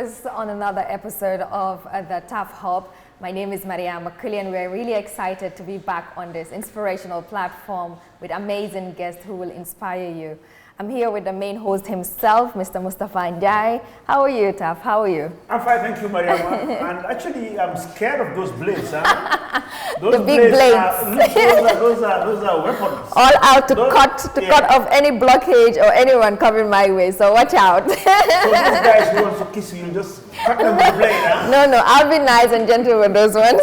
viewers, on another episode of the Taf Hub. My name is Mariama Makuli, and we're really excited to be back on this inspirational platform with amazing guests who will inspire you. I'm here with the main host himself, Mr. Mustafa Njie. How are you, Taf? How are you? I'm fine, thank you, Mariama. And actually, I'm scared of those blades. Huh? Those the big blades. Those are weapons. All out to cut off any blockage or anyone coming my way. So watch out. So these guys who want to kiss you, just cut them with a blade. Huh? No, I'll be nice and gentle with those ones.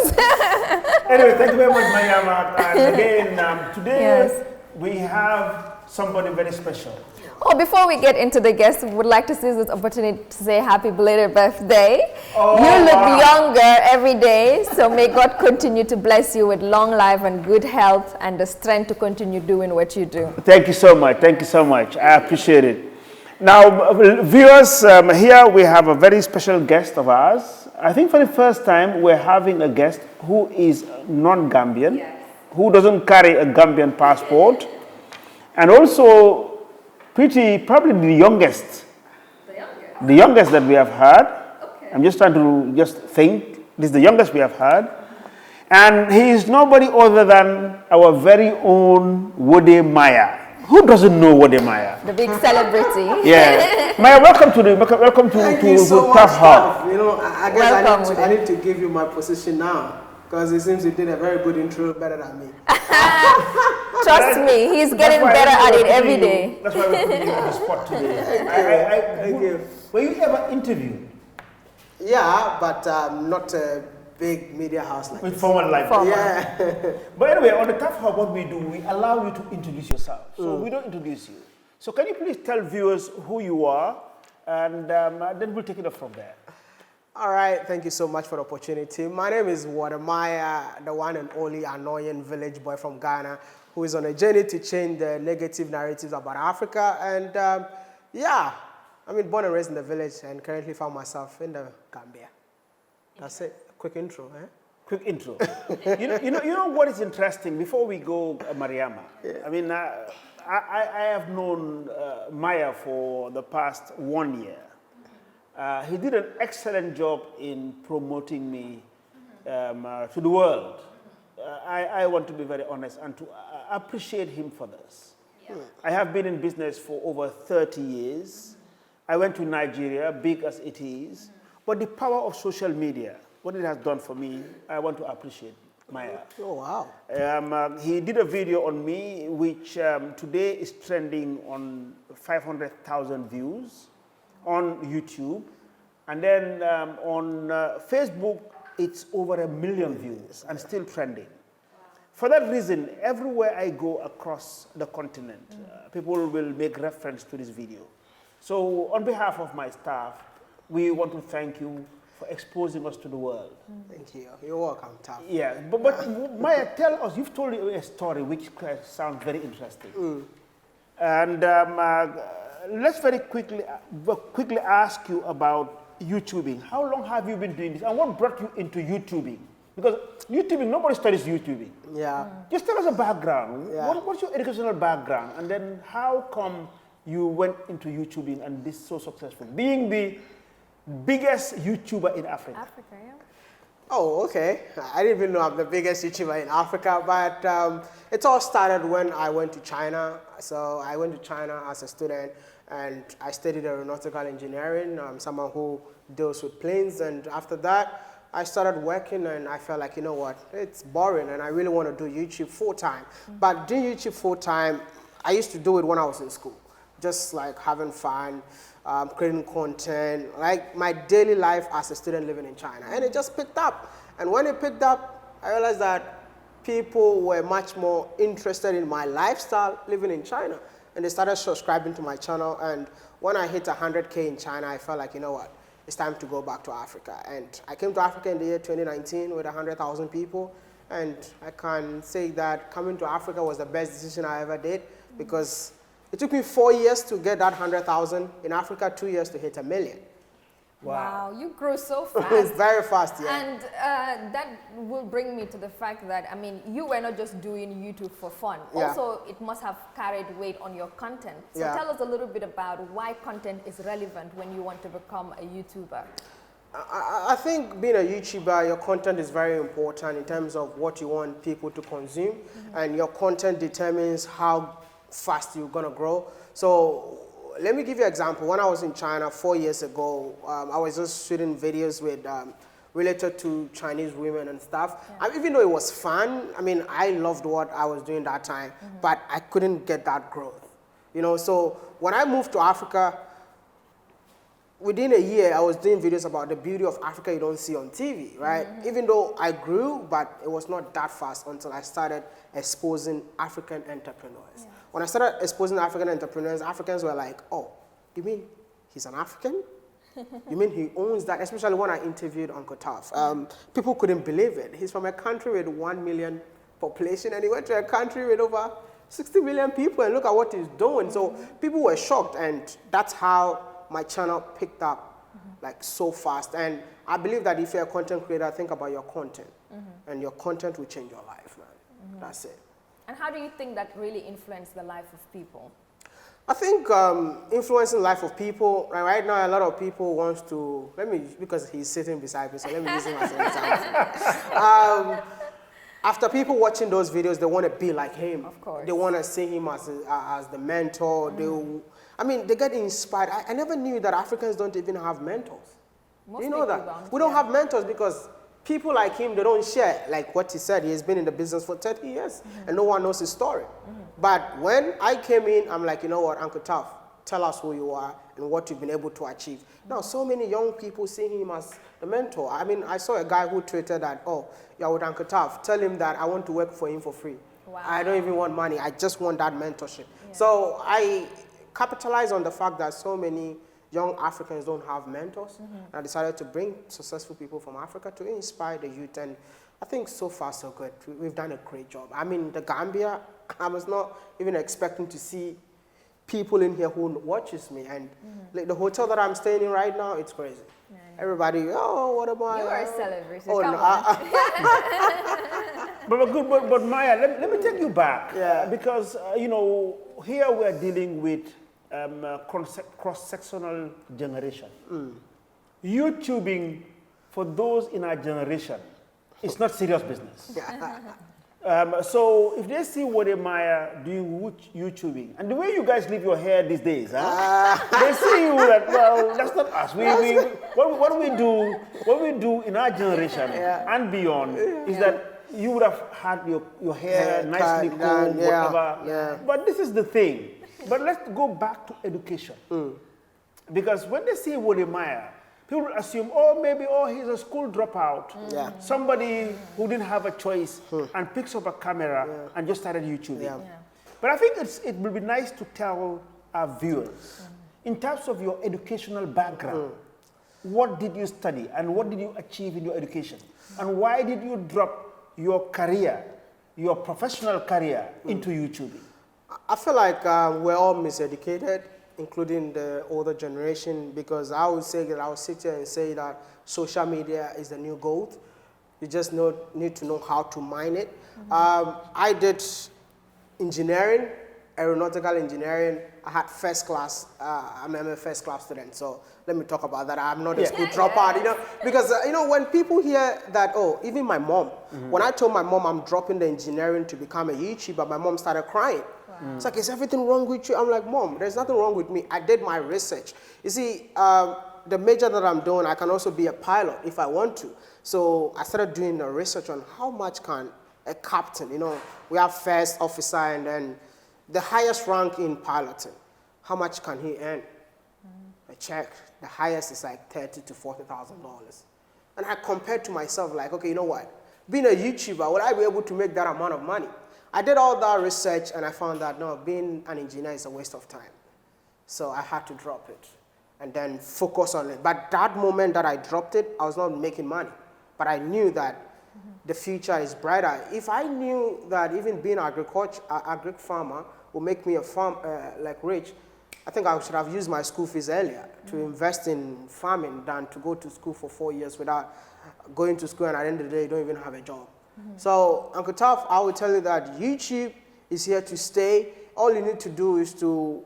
Anyway, thank you very much, Mariama. And again, today we have somebody very special. Oh, before we get into the guests, we would like to seize this opportunity to say happy belated birthday. Oh, you look younger every day, so may God continue to bless you with long life and good health and the strength to continue doing what you do. Thank you so much. Thank you so much. I appreciate it. Now, viewers, here we have a very special guest of ours. I think for the first time, we're having a guest who is non-Gambian, who doesn't carry a Gambian passport, and also probably the youngest that we have had. Okay. I'm just trying to think. This is the youngest we have had. And he is nobody other than our very own WODE Maya. Who doesn't know WODE Maya? The big celebrity. Yeah. Maya, welcome to Taf Hub. You know, I guess I need to give you my position now, because it seems you did a very good intro, better than me. Trust me, he's getting better at it every day. That's why we're putting you on the spot today. Thank you. Were you ever interviewed? Yeah, but not a big media house like with this. formal life. Yeah. But anyway, on the Taf Hub, what we do, we allow you to introduce yourself. So we don't introduce you. So can you please tell viewers who you are, and then we'll take it up from there. All right, thank you so much for the opportunity. My name is WODE Maya, the one and only annoying village boy from Ghana, who is on a journey to change the negative narratives about Africa. And born and raised in the village and currently found myself in the Gambia. That's it. Quick intro, eh? Quick intro. you know what is interesting? Before we go, Mariama, I mean, I have known Maya for the past 1 year. He did an excellent job in promoting me to the world. I want to be very honest and to appreciate him for this. Yeah. I have been in business for over 30 years. I went to Nigeria, big as it is, but the power of social media, what it has done for me, I want to appreciate Maya. Oh, wow. He did a video on me, which today is trending on 500,000 views on YouTube, and then on Facebook, it's over 1 million views and still trending. For that reason, everywhere I go across the continent, people will make reference to this video. So on behalf of my staff, we want to thank you for exposing us to the world. Thank you. You're welcome, Taf. Yeah, but Maya, tell us, you've told a story which sounds very interesting. And let's very quickly ask you about YouTubing. How long have you been doing this, and what brought you into YouTubing? Because YouTubing, nobody studies YouTubing. Yeah. Just tell us a background. Yeah. What's your educational background, and then how come you went into YouTubing and this so successful, being the biggest YouTuber in Africa? Africa, yeah. Oh, okay. I didn't even know I'm the biggest YouTuber in Africa, but it all started when I went to China. So I went to China as a student, and I studied aeronautical engineering. I'm someone who deals with planes, and after that, I started working, and I felt like, you know what, it's boring, and I really want to do YouTube full-time. But doing YouTube full-time, I used to do it when I was in school, just like having fun, creating content, like my daily life as a student living in China. And it just picked up. And when it picked up, I realized that people were much more interested in my lifestyle living in China. And they started subscribing to my channel. And when I hit 100K in China, I felt like, you know what, it's time to go back to Africa. And I came to Africa in the year 2019 with 100,000 people. And I can say that coming to Africa was the best decision I ever did, because it took me 4 years to get that 100,000 in Africa, 2 years to hit 1 million. Wow, you grew so fast. Very fast, yeah. And that will bring me to the fact that, I mean, you were not just doing YouTube for fun. Yeah. Also, it must have carried weight on your content. So Yeah. tell us a little bit about why content is relevant when you want to become a YouTuber. I think being a YouTuber, your content is very important in terms of what you want people to consume, and your content determines how fast you're gonna grow. So let me give you an example. When I was in China 4 years ago, I was just shooting videos with related to Chinese women and stuff. Yeah. Even though it was fun, I mean, I loved what I was doing that time, but I couldn't get that growth. You know, so when I moved to Africa, within a year, I was doing videos about the beauty of Africa you don't see on TV, right? Even though I grew, but it was not that fast until I started exposing African entrepreneurs. Yeah. When I started exposing African entrepreneurs, Africans were like, oh, you mean he's an African? You mean he owns that? Especially when I interviewed Uncle Taf. People couldn't believe it. He's from a country with 1 million population, and he went to a country with over 60 million people, and look at what he's doing. So people were shocked, and that's how my channel picked up like so fast. And I believe that if you're a content creator, think about your content, and your content will change your life, man. That's it. And how do you think that really influenced the life of people? I think influencing the life of people, right now a lot of people want to, because he's sitting beside me, so let me use him as an example. After people watching those videos, they want to be like him. Of course. They want to see him as the mentor. They get inspired. I never knew that Africans don't even have mentors. Most you know people that? don't, We don't yeah. have mentors because people like him, they don't share. Like what he said, he has been in the business for 30 years and no one knows his story. But when I came in, I'm like, you know what, Uncle Taf, tell us who you are and what you've been able to achieve. Now, so many young people see him as the mentor. I mean, I saw a guy who tweeted that, oh, you're with Uncle Taf. Tell him that I want to work for him for free. Wow. I don't even want money. I just want that mentorship. Yeah. So I capitalized on the fact that so many young Africans don't have mentors. And I decided to bring successful people from Africa to inspire the youth. And I think so far so good. We've done a great job. I mean, the Gambia, I was not even expecting to see people in here who watches me. And like the hotel that I'm staying in right now, it's crazy. Yeah, yeah. Everybody, oh, what am I? You are a celebrity. Oh, Come no. on. But Maya, let me take you back. Yeah. Because, you know, here we're dealing with cross-sectional generation. YouTubing, for those in our generation, it's not serious business. So if they see WODE MAYA doing YouTubing, and the way you guys leave your hair these days, they see you like, well, that's not us. What we do in our generation and beyond is that you would have had your hair nicely combed, whatever. Yeah. But this is the thing. But let's go back to education. Because when they see WODE MAYA, people assume, he's a school dropout. Somebody who didn't have a choice and picks up a camera and just started YouTubing. But I think it would be nice to tell our viewers, in terms of your educational background, what did you study and what did you achieve in your education? And why did you drop your career, your professional career, into YouTubing? I feel like we're all miseducated, including the older generation, because I would sit here and say that social media is the new gold. You just need to know how to mine it. I did engineering, aeronautical engineering. I had first class. I'm a first class student, so let me talk about that. I'm not a school dropout, you know, because you know, when people hear that, oh, even my mom, when I told my mom I'm dropping the engineering to become a YouTuber, my mom started crying. It's like, is everything wrong with you? I'm like, Mom, there's nothing wrong with me. I did my research. You see, the major that I'm doing, I can also be a pilot if I want to. So I started doing the research on how much can a captain, you know, we have first officer and then the highest rank in piloting, how much can he earn? I checked, the highest is like $30,000 to $40,000. And I compared to myself like, okay, you know what? Being a YouTuber, would I be able to make that amount of money? I did all that research and I found that, no, being an engineer is a waste of time. So I had to drop it and then focus on it. But that moment that I dropped it, I was not making money. But I knew that the future is brighter. If I knew that even being an agric farmer will make me rich, I think I should have used my school fees earlier to invest in farming than to go to school for 4 years without going to school and at the end of the day you don't even have a job. So Uncle Taf, I will tell you that YouTube is here to stay. All you need to do is to,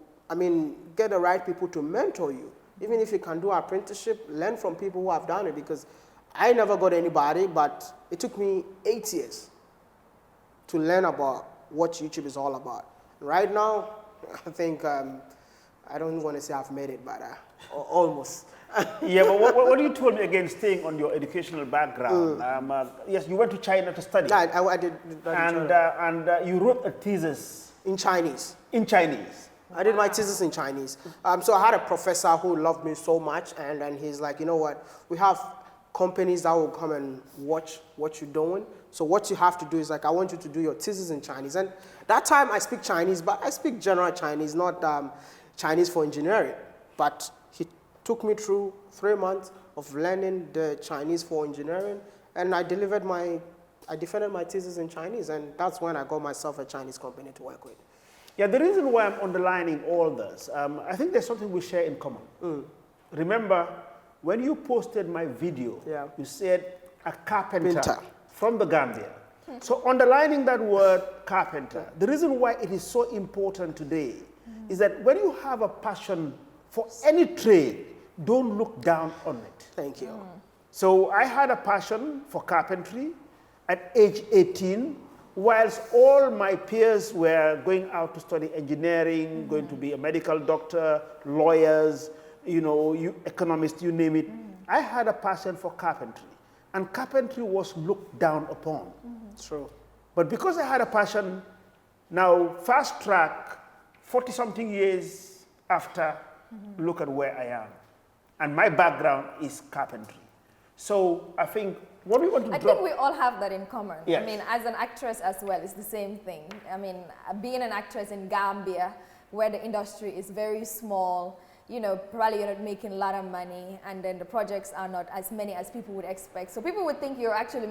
get the right people to mentor you. Even if you can do apprenticeship, learn from people who have done it, because I never got anybody, but it took me 8 years to learn about what YouTube is all about. Right now, I think, I don't want to say I've made it, but almost. Yeah, but what you told me again, staying on your educational background, yes, you went to China to study. I did. And you wrote a thesis. In Chinese. In Chinese. I did my thesis in Chinese. So I had a professor who loved me so much, and then he's like, you know what, we have companies that will come and watch what you're doing. So what you have to do is like, I want you to do your thesis in Chinese. And that time I speak Chinese, but I speak general Chinese, not Chinese for engineering. But he took me through 3 months of learning the Chinese for engineering, and I defended my thesis in Chinese, and that's when I got myself a Chinese company to work with. Yeah, the reason why I'm underlining all this, I think there's something we share in common. Remember, when you posted my video, you said a carpenter from the Gambia. So underlining that word carpenter, the reason why it is so important today is that when you have a passion for any trade, don't look down on it. Thank you. So I had a passion for carpentry at age 18, whilst all my peers were going out to study engineering, going to be a medical doctor, lawyers, economists, you name it. I had a passion for carpentry, and carpentry was looked down upon. True. But because I had a passion, now fast track, 40-something years after, look at where I am. And my background is carpentry. So I think what we want to I think we all have that in common. Yes. I mean, as an actress as well, it's the same thing. I mean, being an actress in Gambia, where the industry is very small, probably you're not making a lot of money, and then the projects are not as many as people would expect. So people would think you're actually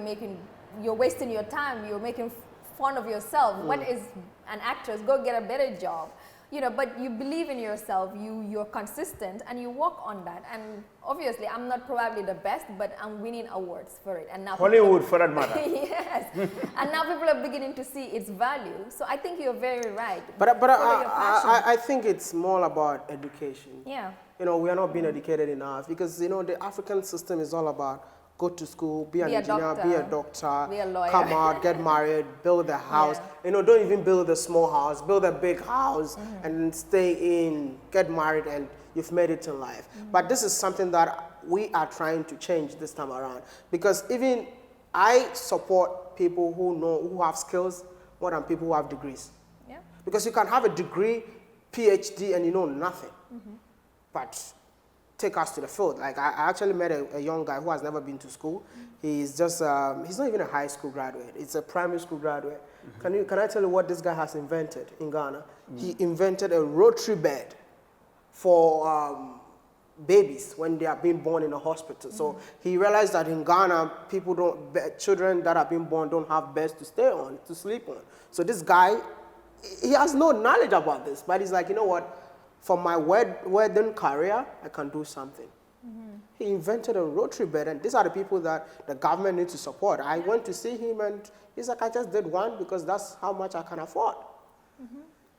you're wasting your time, you're making fun of yourself. What is an actress? Go get a better job. But you believe in yourself, you're consistent, and you work on that. And obviously, I'm not probably the best, but I'm winning awards for it. And now Hollywood, for that matter. Yes. And now people are beginning to see its value. So I think you're very right. But I think it's more about education. Yeah. We are not being educated enough, because, the African system is all about go to school, be an engineer, be a doctor, be a lawyer, come out, get married, build a house. Don't even build a small house, build a big house, and stay in, get married, and you've made it in life. But this is something that we are trying to change this time around, because even I support people who have skills more than people who have degrees. Yeah. Because you can have a degree, PhD, and you know nothing. But take us to the field. Like, I actually met a young guy who has never been to school. He's just, he's not even a high school graduate. It's a primary school graduate. Can I tell you what this guy has invented in Ghana? He invented a rotary bed for babies when they are being born in a hospital. So he realized that in Ghana, children that are being born don't have beds to stay on, to sleep on. So this guy, he has no knowledge about this, but he's like, you know what? For my wedding career, I can do something. He invented a rotary bed, and these are the people that the government needs to support. I went to see him, and he's like, I just did one because that's how much I can afford.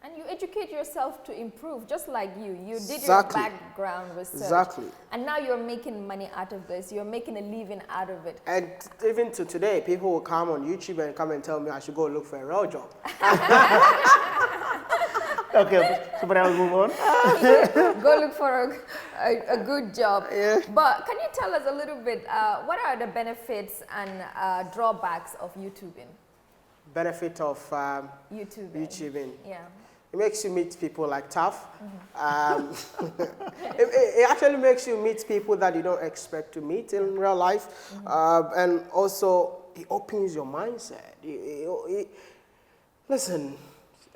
And you educate yourself to improve, just like you. You did your background research. Exactly. And now you're making money out of this. You're making a living out of it. And even to today, people will come on YouTube and come and tell me I should go look for a real job. Okay, so but I will move on. Go look for a good job. Yeah. But can you tell us a little bit, what are the benefits and drawbacks of YouTubing? Benefit of YouTubing. Yeah. It makes you meet people like Taf. It actually makes you meet people that you don't expect to meet in real life. And also, it opens your mindset. Listen,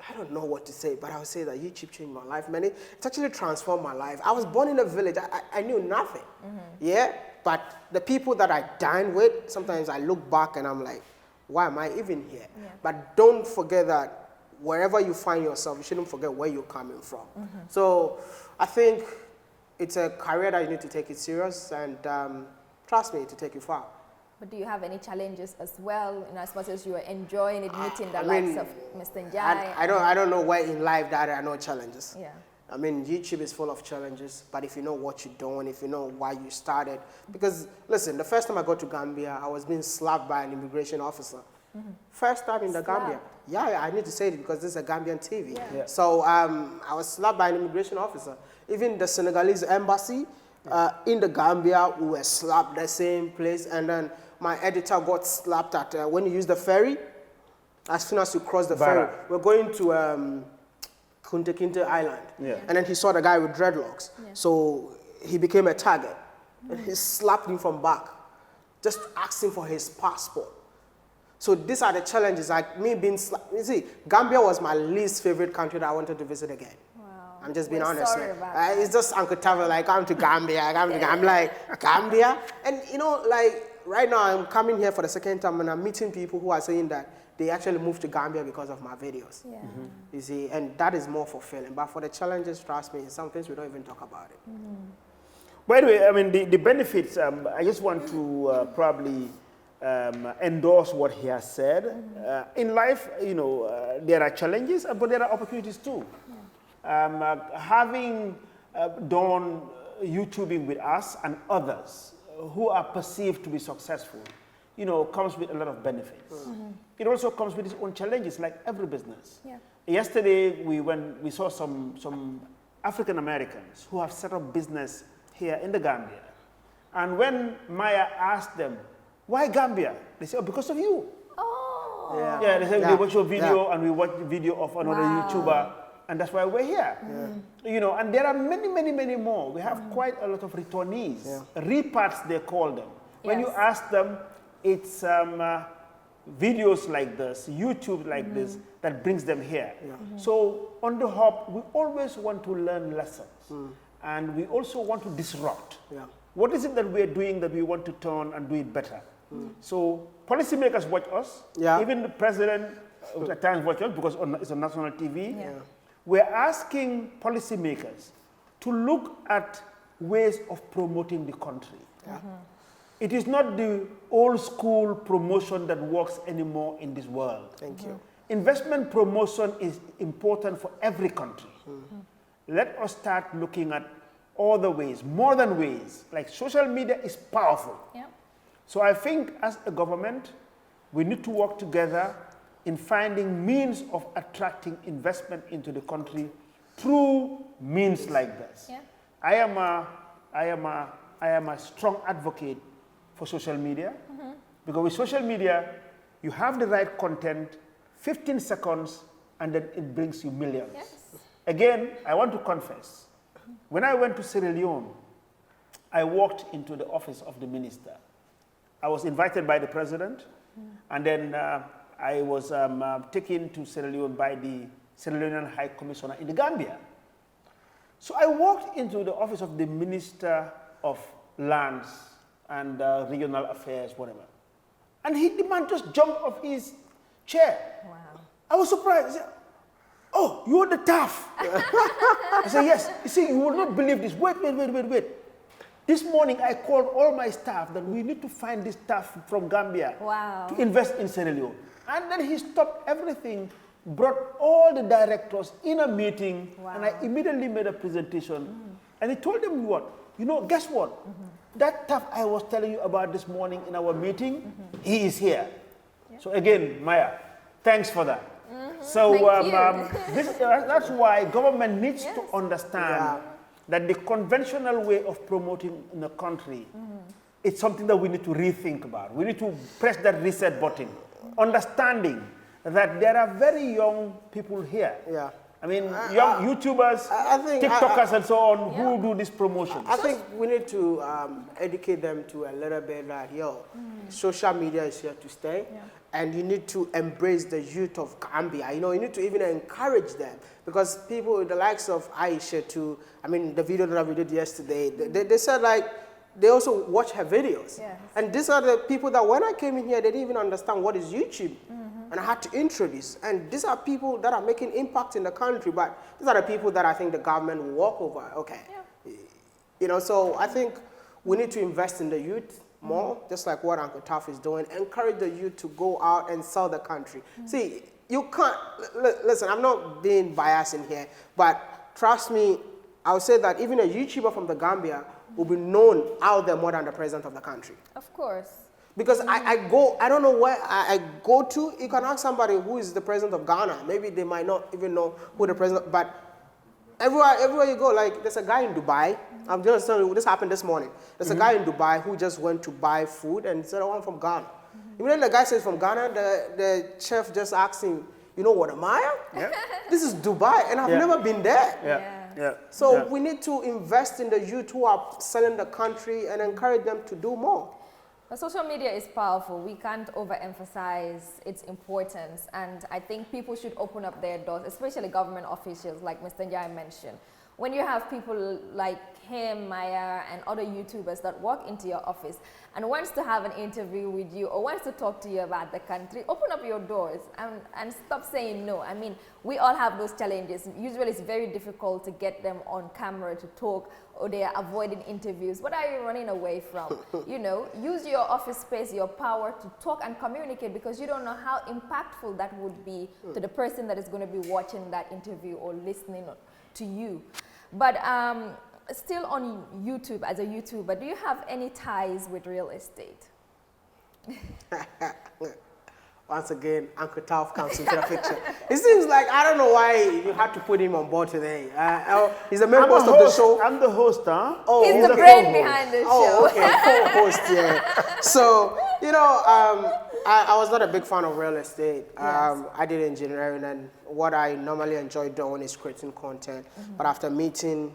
I don't know what to say, but I would say that YouTube changed my life, man. It's actually transformed my life. I was born in a village. I knew nothing. Yeah? But the people that I dined with, sometimes I look back and I'm like, why am I even here? Yeah. But don't forget that wherever you find yourself, you shouldn't forget where you're coming from. So I think it's a career that you need to take it serious, and trust me, to take you far. But do you have any challenges as well, in as much as you are enjoying it, meeting the likes of Mr. Njie? I don't know where in life that there are no challenges. Yeah. I mean, YouTube is full of challenges, but if you know what you're doing, if you know why you started, because listen, the first time I got to Gambia, I was being slapped by an immigration officer. First time in the Gambia. Yeah, I need to say it because this is a Gambian TV. Yeah. So I was slapped by an immigration officer. Even the Senegalese embassy in the Gambia, we were slapped the same place, and then my editor got slapped at when you use the ferry. As soon as you cross the ferry, we're going to Kunta Kinte Island, and then he saw the guy with dreadlocks, so he became a target. And he slapped him from back, just asking for his passport. So these are the challenges, like me being slapped. You see, Gambia was my least favorite country that I wanted to visit again. I'm just being honest. Sorry about that. It's just Uncle Tava, like, come to Gambia, I'm like, Gambia? And you know, like, right now I'm coming here for the second time and I'm meeting people who are saying that they actually moved to Gambia because of my videos. Yeah. You see, and that is more fulfilling. But for the challenges, trust me, some things we don't even talk about it. By the way, I mean, the benefits, I just want to probably endorse what he has said. In life, you know, there are challenges, but there are opportunities too. Having done YouTubing with us and others who are perceived to be successful, you know, comes with a lot of benefits. It also comes with its own challenges, like every business. Yesterday, we saw some African Americans who have set up business here in the Gambia. And when Maya asked them, why Gambia? They said, oh, because of you. Oh. Yeah, they said, they watch your video and we watch the video of another YouTuber, and that's why we're here. You know, and there are many, many, many more. We have quite a lot of returnees, reparts they call them. When you ask them, it's videos like this, YouTube like this, that brings them here. So on the Hub, we always want to learn lessons. And we also want to disrupt. What is it that we're doing that we want to turn and do it better? So policymakers watch us. Even the president at times watch us because it's on national TV. We're asking policymakers to look at ways of promoting the country. It is not the old school promotion that works anymore in this world. Thank you. Investment promotion is important for every country. Let us start looking at other ways, modern ways, like social media is powerful. So I think as a government, we need to work together in finding means of attracting investment into the country through means like this. I am a strong advocate for social media, because with social media, you have the right content, 15 seconds, and then it brings you millions. Again, I want to confess, when I went to Sierra Leone, I walked into the office of the minister. I was invited by the president, and then I was taken to Sierra Leone by the Sierra Leonean High Commissioner in the Gambia. So I walked into the office of the Minister of Lands and Regional Affairs, whatever. And the man just jumped off his chair. I was surprised. He said, oh, you're the Taf. I said, yes. You see, you will not believe this. Wait. This morning, I called all my staff that we need to find this Taf from Gambia to invest in Sierra Leone. And then he stopped everything, brought all the directors in a meeting, and I immediately made a presentation. And he told them what? You know, guess what? That Taf I was telling you about this morning in our meeting, he is here. So again, Maya, thanks for that. So that's why government needs to understand that the conventional way of promoting in the country, it's something that we need to rethink about. We need to press that reset button, understanding that there are very young people here. I mean, young YouTubers, TikTokers and so on, who do this promotion. I think we need to educate them to a little bit that, social media is here to stay. And you need to embrace the youth of Gambia. You know, you need to even encourage them. Because people, the likes of Aisha too, I mean, the video that we did yesterday, they said like, they also watch her videos. And these are the people that when I came in here, they didn't even understand what is YouTube. and I had to introduce. And these are people that are making impact in the country, but these are the people that I think the government will walk over. Okay. Yeah. You know, so I think we need to invest in the youth more, just like what Uncle Taf is doing. Encourage the youth to go out and sell the country. See, you can't, listen, I'm not being biased in here, but trust me, I would say that even a YouTuber from the Gambia will be known out there more than the president of the country. Of course. Because I don't know where I go to. You can ask somebody who is the president of Ghana. Maybe they might not even know who the president, but everywhere you go, like there's a guy in Dubai. I'm just telling you, this happened this morning. There's a guy in Dubai who just went to buy food and said, oh, I'm from Ghana. Immediately the guy says from Ghana, the chef just asked him, you know WODE MAYA? Yeah. This is Dubai, and I've never been there. Yeah. So we need to invest in the youth who are selling the country and encourage them to do more. But social media is powerful. We can't overemphasize its importance. And I think people should open up their doors, especially government officials like Mr. Njie mentioned. When you have people like him, Maya, and other YouTubers that walk into your office and wants to have an interview with you or wants to talk to you about the country, open up your doors and stop saying no. I mean, we all have those challenges. Usually it's very difficult to get them on camera to talk, or they are avoiding interviews. What are you running away from? You know, use your office space, your power to talk and communicate, because you don't know how impactful that would be to the person that is going to be watching that interview or listening to you. But still on YouTube, as a YouTuber, do you have any ties with real estate? Once again, Uncle Taf comes into the picture. It seems like, I don't know why you had to put him on board today. He's the main host of the show. I'm the host, huh? Oh, he's the brain behind the show. Oh, okay, co-host, yeah. So, you know, I was not a big fan of real estate. I did engineering, and what I normally enjoy doing is creating content. But after meeting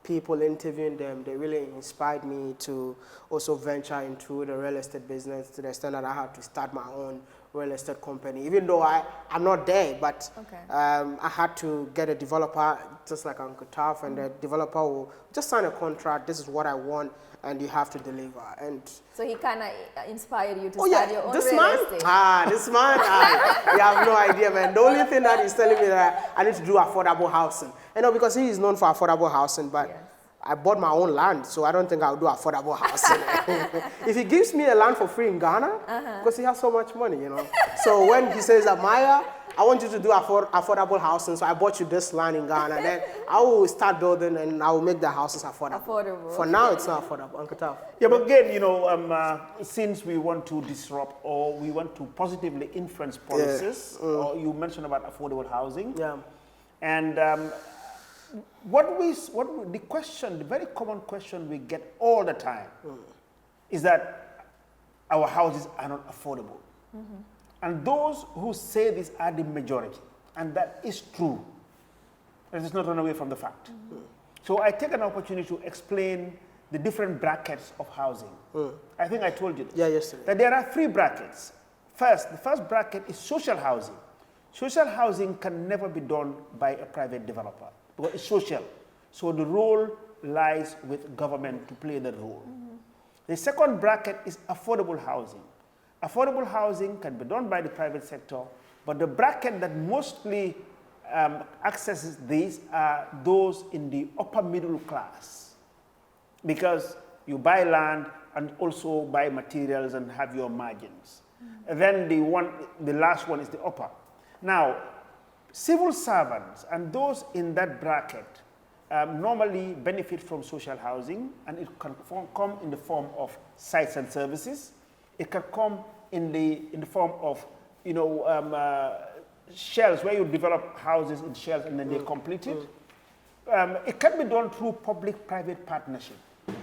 people, interviewing them, they really inspired me to also venture into the real estate business, to the extent that I had to start my own real estate company. Even though I'm not there, but I had to get a developer, just like Uncle Taf, and the developer will just sign a contract. This is what I want, and you have to deliver. And so he kind of inspired you to start your own real estate. This man, you have no idea, man. The only thing that he's telling me that I need to do affordable housing. You know, because he is known for affordable housing, but I bought my own land, so I don't think I'll do affordable housing. If he gives me a land for free in Ghana, because he has so much money, you know. So when he says, Maya, I want you to do affordable housing, so I bought you this land in Ghana, then I will start building and I will make the houses affordable. For now, it's not affordable, Uncle Taf. Yeah, but again, you know, since we want to disrupt or we want to positively influence policies, or you mentioned about affordable housing, and the very common question we get all the time is that our houses are not affordable. And those who say this are the majority, and that is true. Let us not run away from the fact. So I take an opportunity to explain the different brackets of housing. I think I told you this. Yeah, yesterday. That there are 3 brackets. First, the first bracket is social housing. Social housing can never be done by a private developer because it's social. So the role lies with government to play that role. The second bracket is affordable housing. Affordable housing can be done by the private sector, but the bracket that mostly accesses these are those in the upper middle class, because you buy land and also buy materials and have your margins. And then the last one is the upper. Now, civil servants and those in that bracket normally benefit from social housing, and it can come in the form of sites and services. It can come in the form of, you know, shells, where you develop houses in shells and then they complete it. It can be done through public-private partnership,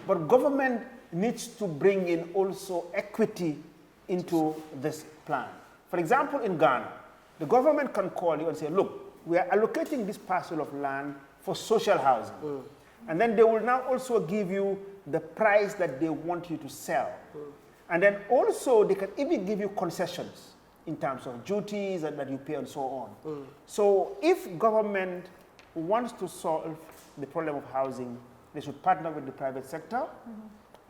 but government needs to bring in also equity into this plan. For example, in Ghana, the government can call you and say, look, we are allocating this parcel of land for social housing. And then they will now also give you the price that they want you to sell. And then also they can even give you concessions in terms of duties that you pay and so on. So if government wants to solve the problem of housing, they should partner with the private sector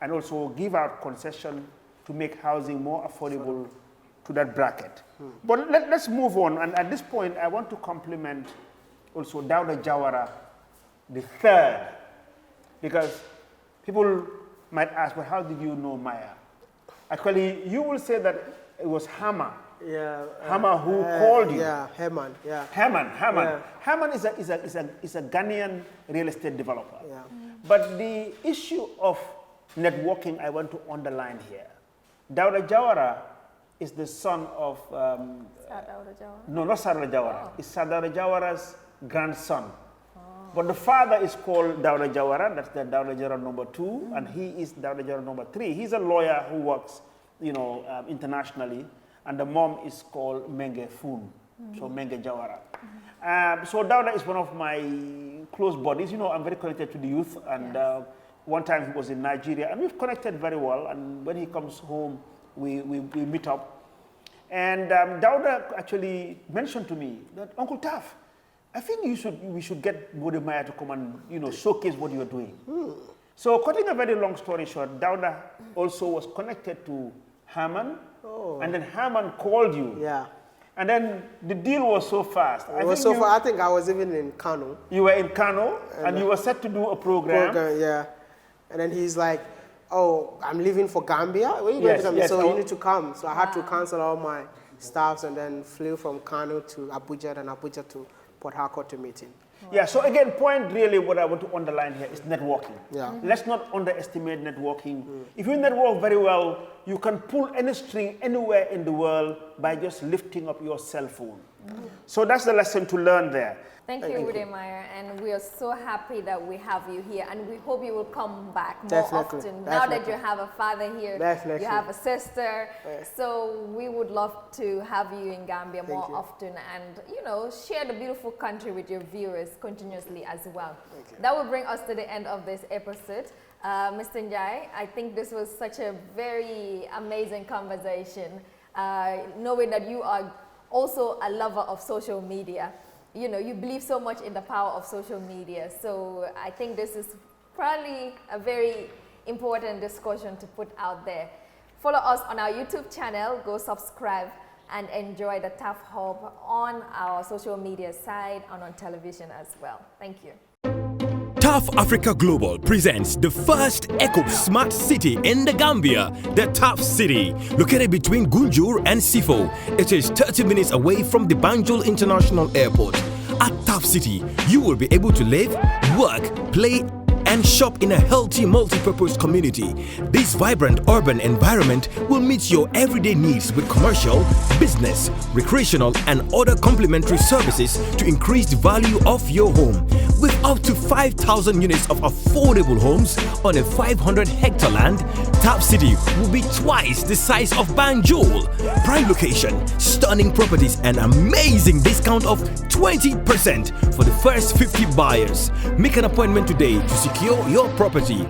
and also give out concession to make housing more affordable to that bracket. But let's move on. And at this point, I want to compliment also Dawda Jawara, the third, because people might ask, well, how did you know Maya? Actually, you will say that it was Hama. Yeah. Hama who called you. Yeah, Herman. Yeah. Herman. Yeah. Herman is a Ghanaian real estate developer. Yeah. But the issue of networking, I want to underline here. Dawda Jawara is the son of... no, not Dawda Jawara. Oh. It's Dawda Jawara's grandson. Oh. But the father is called Dawda Jawara. That's the Dawda Jawara number 2. And he is Dawda Jawara number 3. He's a lawyer who works, internationally. And the mom is called Menge Foon. So Menge Jawara. So Dawda is one of my close buddies. I'm very connected to the youth. And yes. One time he was in Nigeria. And we've connected very well. And when he comes home, we meet up. And Dawda actually mentioned to me that, Uncle Taf, I think we should get WODE MAYA to come and showcase what you're doing. So cutting a very long story short, Dawda also was connected to Herman. Oh. And then Herman called you. Yeah. And then the deal was so fast. It was so fast. I think I was even in Kano. You were in Kano and you were set to do a program. Yeah. And then he's like, oh, I'm leaving for Gambia. Where are you going to come? So you need to come. So I had to cancel all my staffs and then flew from Kano to Abuja and Abuja to Port Harcourt to meet him. Yeah, so again, point really what I want to underline here is networking. Yeah. Let's not underestimate networking. If you network very well, you can pull any string anywhere in the world by just lifting up your cell phone. So that's the lesson to learn there. Thank you, WODE MAYA, and we are so happy that we have you here, and we hope you will come back more often. Now that you have a father here, you have a sister, so we would love to have you in Gambia more often and, share the beautiful country with your viewers continuously as well. That will bring us to the end of this episode. Mr. Njie, I think this was such a very amazing conversation, knowing that you are also a lover of social media. You believe so much in the power of social media. So I think this is probably a very important discussion to put out there. Follow us on our YouTube channel, go subscribe and enjoy the Taf Hub on our social media side and on television as well. Thank you. Taf Africa Global presents the first eco-smart city in the Gambia, the Taf City, located between Gunjur and Sifo. It is 30 minutes away from the Banjul International Airport. At Taf City, you will be able to live, work, play, and shop in a healthy multi-purpose community. This vibrant urban environment will meet your everyday needs with commercial, business, recreational, and other complementary services to increase the value of your home. With up to 5,000 units of affordable homes on a 500-hectare land, Taf City will be twice the size of Banjul. Prime location, stunning properties, and amazing discount of 20% for the first 50 buyers. Make an appointment today to secure your property.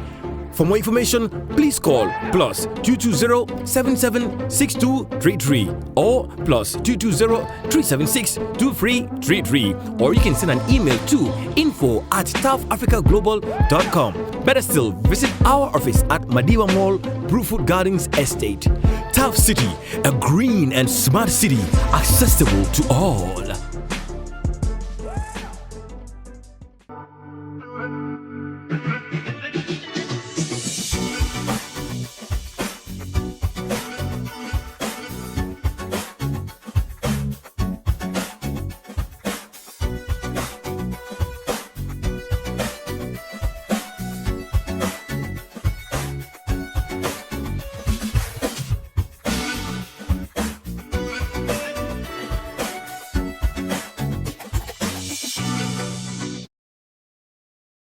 For more information, please call +220 776233 or +220 376 2333, or you can send an email to info@tafafricaglobal.com. Better still, visit our office at Madiba Mall, Bruford Gardens Estate. Taf City, a green and smart city accessible to all.